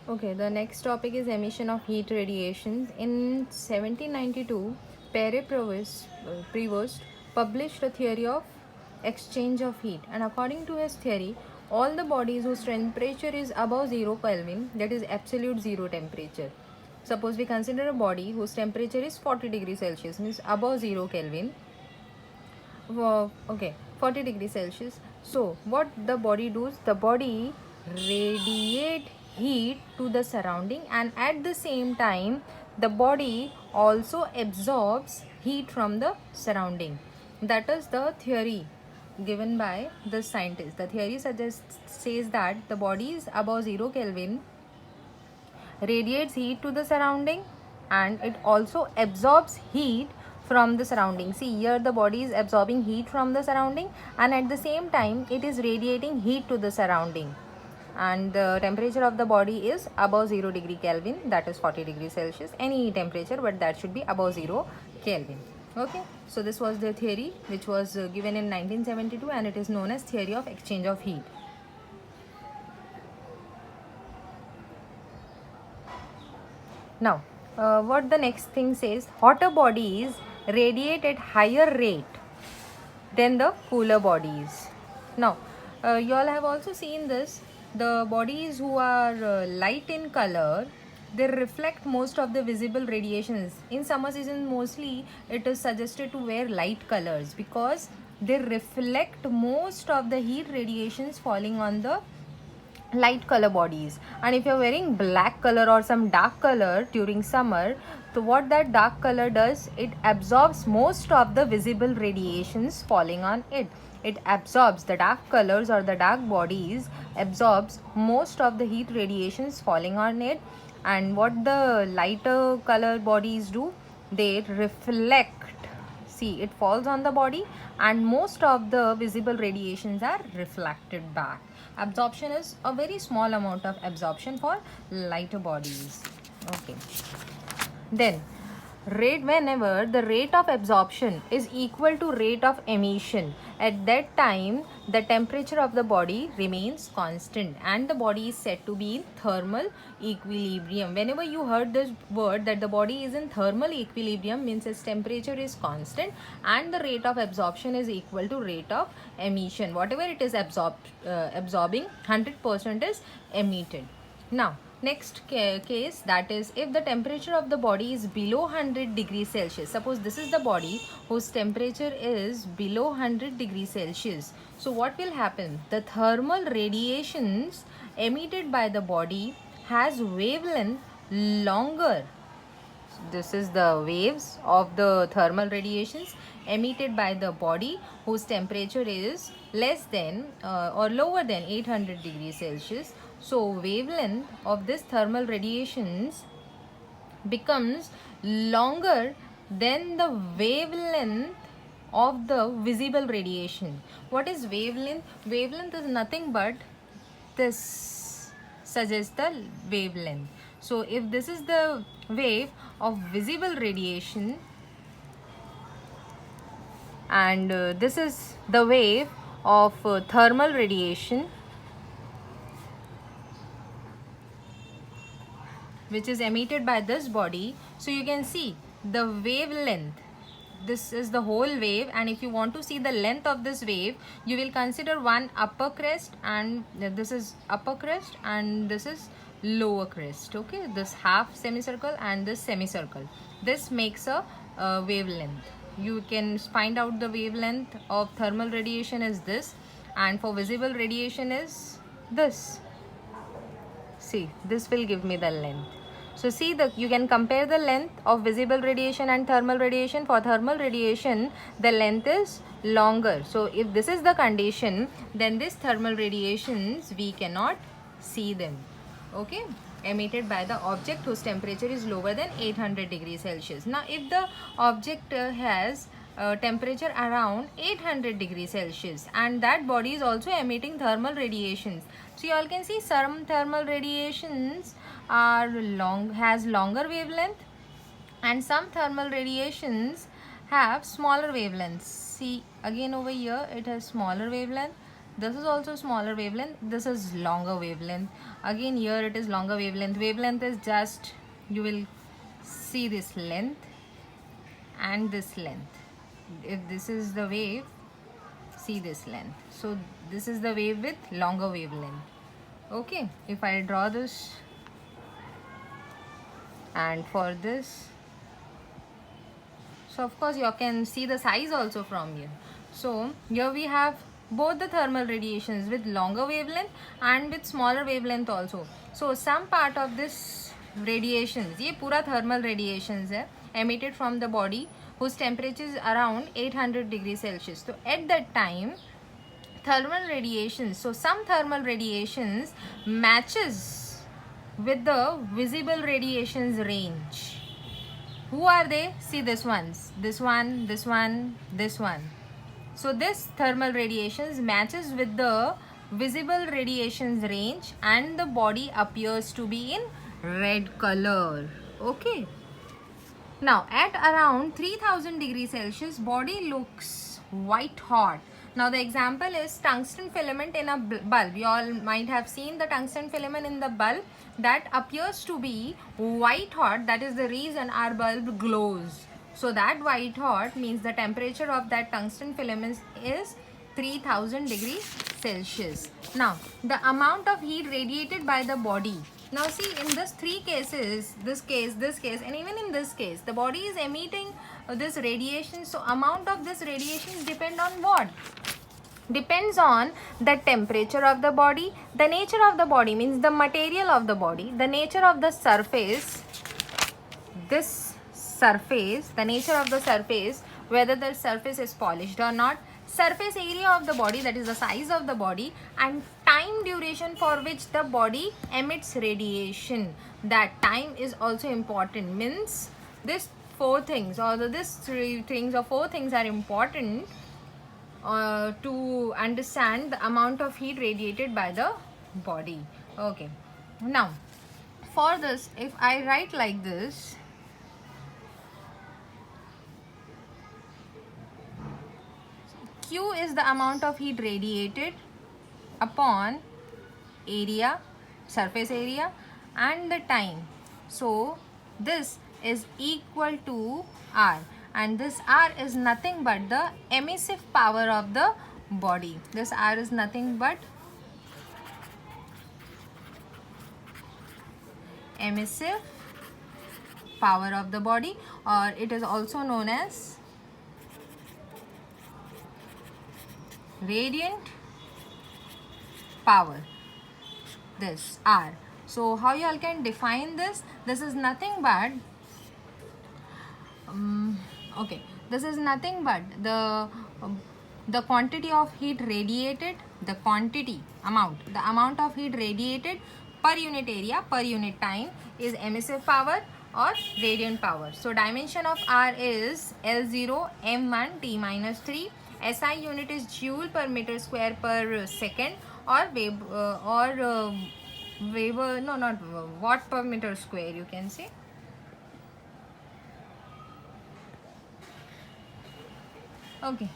Okay, the next topic is emission of heat radiations. In 1792, Prevost published a theory of exchange of heat, and according to his theory, all the bodies whose temperature is above 0 Kelvin, that is absolute zero temperature. Suppose we consider a body whose temperature is 40 degrees Celsius, means above 0 Kelvin. Okay, 40 degrees Celsius. So what the body does, the body radiate heat to the surrounding, and at the same time the body also absorbs heat from the surrounding. That is the theory given by the scientist. The theory says that the body is above 0 Kelvin, radiates heat to the surrounding, and it also absorbs heat from the surrounding. See, here the body is absorbing heat from the surrounding, and at the same time it is radiating heat to the surrounding, and the temperature of the body is above 0 degree Kelvin, that is 40 degrees Celsius. Any temperature, but that should be above 0 Kelvin. Okay, so this was the theory which was given in 1972, and it is known as theory of exchange of heat. Now, what the next thing says, hotter bodies radiate at higher rate than the cooler bodies. Now, you all have also seen this. The bodies who are light in color, they reflect most of the visible radiations. In summer season, mostly it is suggested to wear light colors because they reflect most of the heat radiations falling on the light color bodies. And if you're wearing black color or some dark color during summer, so what that dark color does, it absorbs most of the visible radiations falling on it. It absorbs, the dark colors or the dark bodies absorbs most of the heat radiations falling on it. And what the lighter color bodies do, they reflect. See, it falls on the body, and most of the visible radiations are reflected back. Absorption is a very small amount of absorption for lighter bodies. Okay. Then, whenever the rate of absorption is equal to rate of emission, at that time the temperature of the body remains constant and the body is said to be in thermal equilibrium. Whenever you heard this word that the body is in thermal equilibrium, means its temperature is constant and the rate of absorption is equal to rate of emission. Whatever it is absorbing, 100% is emitted. Now, next case, that is if the temperature of the body is below 100 degrees Celsius. Suppose this is the body whose temperature is below 100 degrees Celsius. So what will happen? The thermal radiations emitted by the body has wavelength longer. This is the waves of the thermal radiations emitted by the body whose temperature is less than or lower than 800 degrees Celsius. So wavelength of this thermal radiations becomes longer than the wavelength of the visible radiation. What is wavelength? Wavelength is nothing but this suggests the wavelength. So if this is the wave of visible radiation and this is the wave of thermal radiation which is emitted by this body, so you can see the wavelength. This is the whole wave, and if you want to see the length of this wave, you will consider one upper crest, and this is upper crest and this is lower crest. Okay, this half semicircle and this semicircle, this makes a wavelength. You can find out the wavelength of thermal radiation is this, and for visible radiation is this. See, this will give me the length. So see, you can compare the length of visible radiation and thermal radiation. For thermal radiation, the length is longer. So if this is the condition, then this thermal radiations, we cannot see them. Okay, emitted by the object whose temperature is lower than 800 degrees Celsius. Now if the object has temperature around 800 degrees Celsius and that body is also emitting thermal radiations, so you all can see some thermal radiations are has longer wavelength and some thermal radiations have smaller wavelengths. See, again over here it has smaller wavelength, This is also smaller wavelength, this is longer wavelength. Again here it is longer wavelength. Wavelength is just, you will see this length and this length. If this is the wave, see this length. So this is the wave with longer wavelength. Okay, if I draw this, and for this, so of course you can see the size also from here. So here we have both the thermal radiations with longer wavelength and with smaller wavelength also. So some part of this radiations, ये पूरा thermal radiations है emitted from the body whose temperature is around 800 degrees Celsius. So at that time thermal radiations, so some thermal radiations matches with the visible radiations range. Who are they? See this ones, this one, this one, this one. So this thermal radiations matches with the visible radiations range and the body appears to be in red color. Okay. Now at around 3000 degrees Celsius, body looks white hot. Now the example is tungsten filament in a bulb. You all might have seen the tungsten filament in the bulb that appears to be white hot. That is the reason our bulb glows. So that white hot means the temperature of that tungsten filament is 3000 degrees Celsius. Now the amount of heat radiated by the body. Now see, in this three cases, this case, and even in this case, the body is emitting this radiation. So amount of this radiation depend on what? Depends on the temperature of the body. The nature of the body means the material of the body, the nature of the surface, this surface, the nature of the surface, whether the surface is polished or not, surface area of the body, that is the size of the body, and time duration for which the body emits radiation. That time is also important. Means this four things, or this three things or four things are important to understand the amount of heat radiated by the body. Okay, now for this, if I write like this, Q is the amount of heat radiated upon area, surface area, and the time. So this is equal to R, and this R is nothing but the emissive power of the body. This R is nothing but emissive power of the body, or it is also known as radiant power, this R. So how you all can define this? This is nothing but okay, this is nothing but the quantity of heat radiated, the quantity the amount of heat radiated per unit area, per unit time is emissive power or radiant power. So dimension of R is L0 m1 t minus 3. SI unit is joule per meter square per second, or watt per meter square, you can say. Okay.